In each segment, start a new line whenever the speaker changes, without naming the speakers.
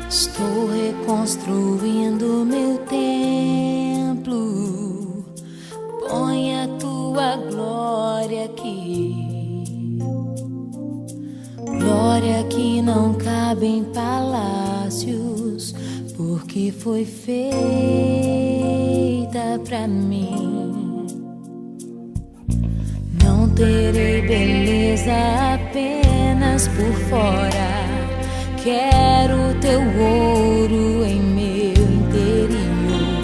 Estou reconstruindo meu templo. Põe a tua glória aqui, glória que não cabe em palácios, porque foi feita pra mim. Não terei beleza apenas por fora, quero teu ouro em meu interior.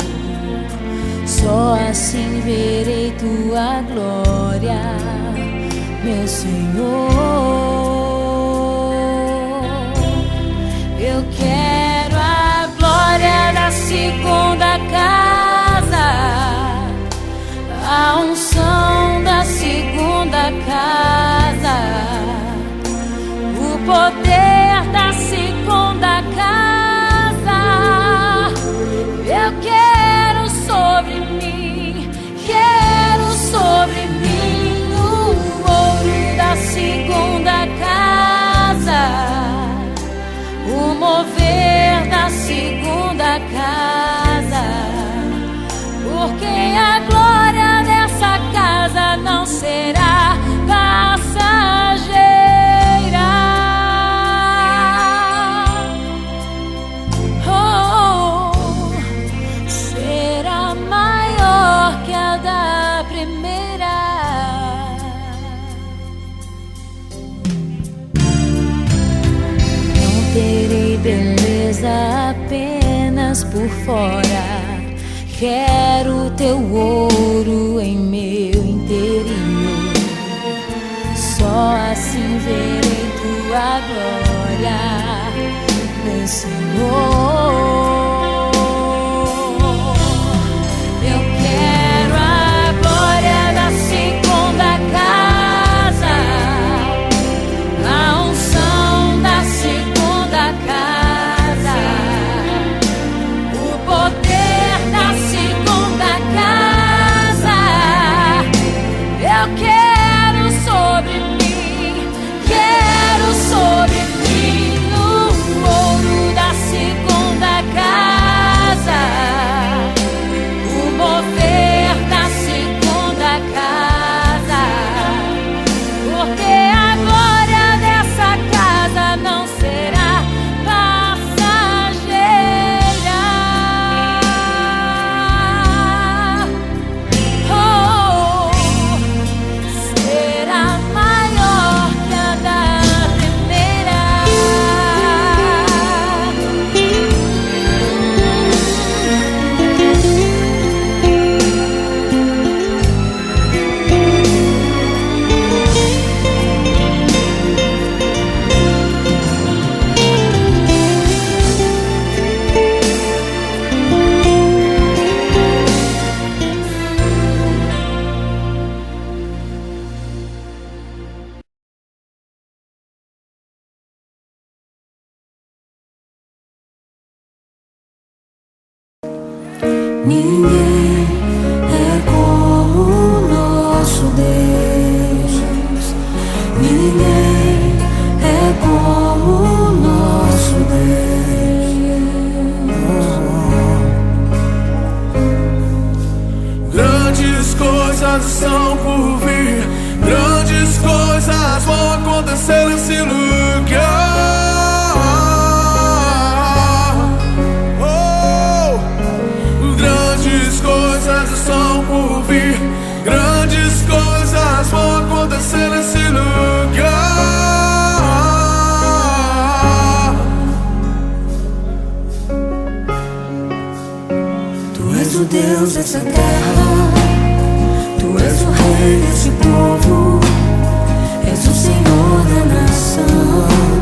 Só assim verei tua glória, meu Senhor. Eu quero a glória da segunda casa, a unção da segunda casa, o poder da segunda casa. Eu quero sobre mim, quero sobre mim o ouro da segunda casa, o mover da segunda casa, porque a glória dessa casa não será passageira. Terei beleza apenas por fora, quero teu ouro em meu interior. Só assim verei tua glória, meu Senhor. Eu quero a glória da segunda casa, a unção da segunda casa, o poder da segunda casa. Eu quero sobre mim, quero sobre mim o ouro da segunda casa, o mover da segunda casa, porque a glória dessa casa não será passageira. Será maior que a da primeira.
Ninguém é como o nosso Deus. Ninguém é como o nosso Deus.
Grandes coisas estão por vir, grandes coisas vão acontecer nesse lugar. Grandes coisas estão por vir, grandes coisas vão acontecer nesse lugar.
Tu és o Deus dessa terra, tu és o rei desse povo, és o Senhor da nação.